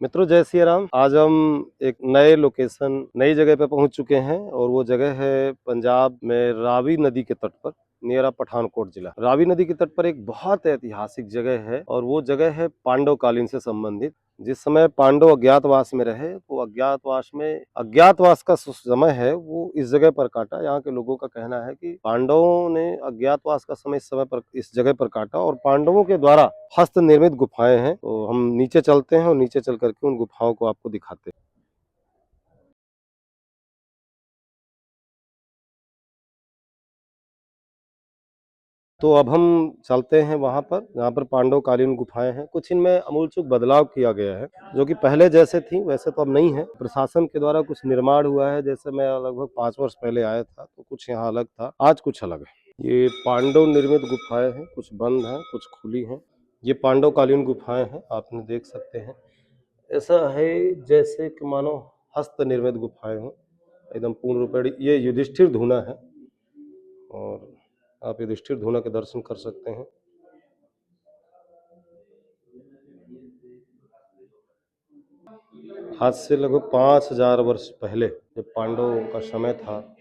मित्रों जय सिया राम। आज हम एक नए लोकेशन नई जगह पे पहुंच चुके हैं और वो जगह है पंजाब में रावी नदी के तट पर नियरा पठानकोट जिला। रावी नदी के तट पर एक बहुत ऐतिहासिक जगह है और वो जगह है पांडव कालीन से संबंधित। जिस समय पांडव अज्ञातवास में रहे तो अज्ञातवास का समय है वो इस जगह पर काटा। यहाँ के लोगों का कहना है कि पांडवों ने अज्ञातवास का समय इस समय पर इस जगह पर काटा और पांडवों के द्वारा हस्त निर्मित गुफाएं हैं। तो हम नीचे चलते हैं और नीचे चल करके उन गुफाओं को आपको दिखाते हैं। तो अब हम चलते हैं वहां पर जहाँ पर पांडव कालीन गुफाएं हैं। कुछ इनमें अमूलचूल बदलाव किया गया है, जो कि पहले जैसे थी वैसे तो अब नहीं है। प्रशासन के द्वारा कुछ निर्माण हुआ है। जैसे मैं लगभग 5 वर्ष पहले आया था तो कुछ यहाँ अलग था, आज कुछ अलग है। ये पांडव निर्मित गुफाएं हैं, कुछ बंद हैं, कुछ खुली हैं। ये पांडव कालीन गुफाएं हैं, आपने देख सकते हैं। ऐसा है जैसे कि मानो हस्त निर्मित गुफाएं हों, एकदम पूर्ण रूपेण। ये युधिष्ठिर धूना है और आप युधिष्ठिर धूना के दर्शन कर सकते हैं। आज से लगभग 5,000 वर्ष पहले जब पांडवों का समय था,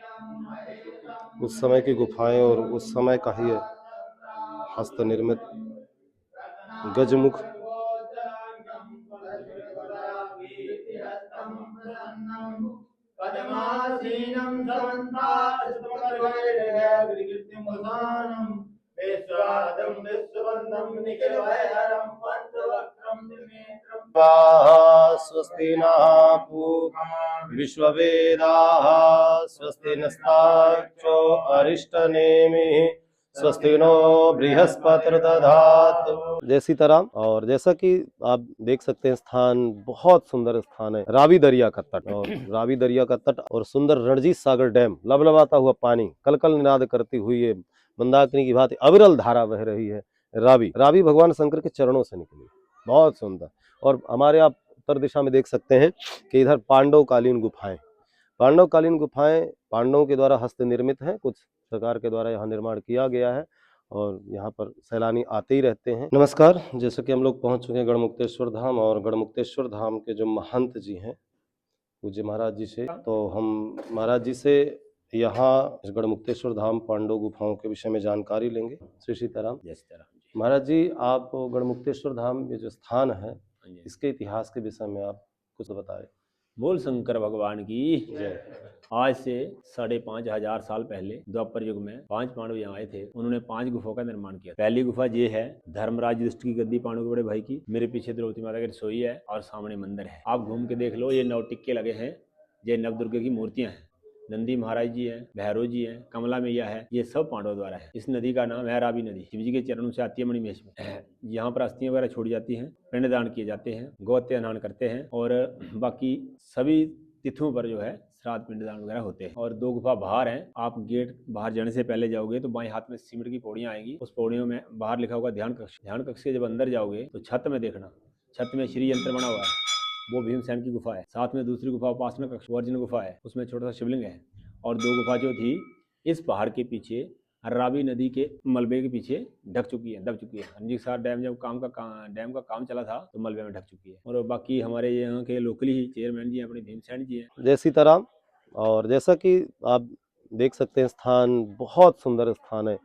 उस समय की गुफाएं और उस समय का ही हस्त निर्मित गजमुख। पद्मासीनं समन्ताश्रुतमर्गैर्गृहीतमुदानं विश्वादं विश्वबन्धं निखिलभयहरं पञ्चवक्त्रं त्रिनेत्रं स्वस्ति नः पूषा विश्ववेदाः स्वस्ति नस्तार्क्ष्यो अरिष्टनेमिः स्वस्ति नो बृहस्पतिर्दधातु। जय सीताराम। और जैसा कि आप देख सकते हैं, स्थान बहुत सुंदर स्थान है। रावी दरिया का तट और रावी दरिया का तट और सुंदर रणजीत सागर डैम, लबलबाता हुआ पानी, कलकल निनाद करती हुई ये मंदाकिनी की भांति अविरल धारा बह रही है। रावी रावी भगवान शंकर के चरणों से निकली, बहुत सुंदर। और हमारे आप उत्तर दिशा में देख सकते हैं कि इधर पांडव कालीन गुफाएं पांडवों के द्वारा हस्त निर्मित हैं। कुछ सरकार के द्वारा यहाँ निर्माण किया गया है और यहाँ पर सैलानी आते ही रहते हैं। नमस्कार। जैसे कि हम लोग पहुंच चुके हैं गढ़मुक्तेश्वर धाम और गढ़मुक्तेश्वर धाम के जो महंत जी हैं पूज्य महाराज जी से, तो हम महाराज जी से यहाँ इस गढ़मुक्तेश्वर धाम पांडव गुफाओं के विषय में जानकारी लेंगे। श्री सीताराम। जय सीताराम जी। महाराज जी, आप गढ़मुक्तेश्वर धाम ये जो स्थान है इसके इतिहास के विषय में आप कुछ बताएं। बोल शंकर भगवान की जय। आज से 5,500 साल पहले द्वापर युग में 5 पांडव यहाँ आए थे। उन्होंने 5 गुफाओं का निर्माण किया। पहली गुफा ये है धर्मराज युधिष्ठिर की गद्दी, पांडव के बड़े भाई की। मेरे पीछे द्रौपदी माता की रसोई है और सामने मंदिर है। आप घूम के देख लो, ये 9 टिक्के लगे हैं, ये नवदुर्गा की मूर्तियां हैं। नंदी महाराज जी हैं, भैरव जी हैं, कमला मैया है। ये सब पांडवों द्वारा है। इस नदी का नाम है रावी नदी। शिव जी के चरणों से आती है मणिमहेश में। यहाँ पर अस्थियां वगैरह छोड़ी जाती हैं, पिंडदान किए जाते हैं, गौहत्या स्नान करते हैं और बाकी सभी तिथियों पर जो है श्राद्ध पिंडदान वगैरह होते हैं। और 2 गुफा बाहर हैं। आप गेट बाहर जाने से पहले जाओगे तो बाएं हाथ में सीमेंट की पौड़ियां आएंगी। उस पौड़ियों में बाहर लिखा होगा ध्यान कक्ष। ध्यान कक्ष के जब अंदर जाओगे तो छत में देखना, छत में श्री यंत्र बना हुआ है, वो भीमसेन की गुफा है। साथ में दूसरी गुफा उपासना कक्ष वर्जन गुफा है, उसमें छोटा सा शिवलिंग है। और 2 गुफा जो थी इस पहाड़ के पीछे रावी नदी के मलबे के पीछे दब चुकी है। रणजीत डैम जब डैम का काम चला था तो मलबे में ढक चुकी है। और बाकी हमारे यहाँ के लोकली ही चेयरमैन जी हैं, अपने भीमसेन जी हैं। जय सीताराम। और जैसा कि आप देख सकते हैं, स्थान बहुत सुंदर स्थान है।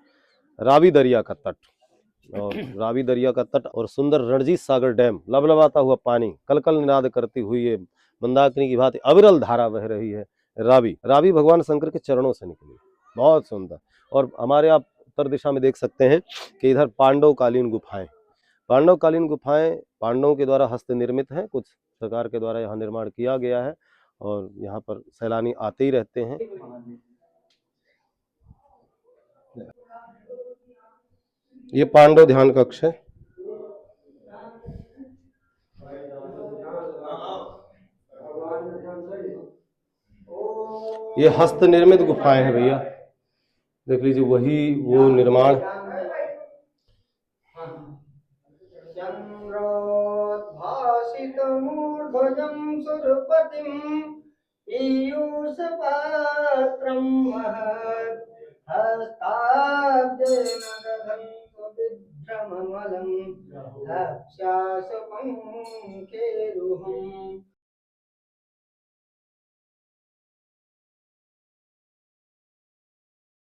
रावी दरिया का तट और रावी दरिया का तट और सुंदर रणजीत सागर डैम, लबलबाता हुआ पानी, कलकल निनाद करती हुई ये मंदाकिनी की भांति अविरल धारा बह रही है। रावी भगवान शंकर के चरणों से निकली, बहुत सुंदर। और हमारे आप उत्तर दिशा में देख सकते हैं कि इधर पांडव कालीन गुफाएं पांडवों के द्वारा हस्त निर्मित हैं। कुछ सरकार के द्वारा यहाँ निर्माण किया गया है और यहाँ पर सैलानी आते ही रहते हैं। ये पांडव ध्यान कक्ष है। ये हस्त निर्मित गुफाएं हैं भैया, देख लीजिए, वही वो निर्माण। चंद्रोद्भासितमूर्ध्वजं सुरपतिं पीयूषपात्रं महत् हस्ताब्जेन दधं भ्रममलं हर्षासपङ्केरुहम्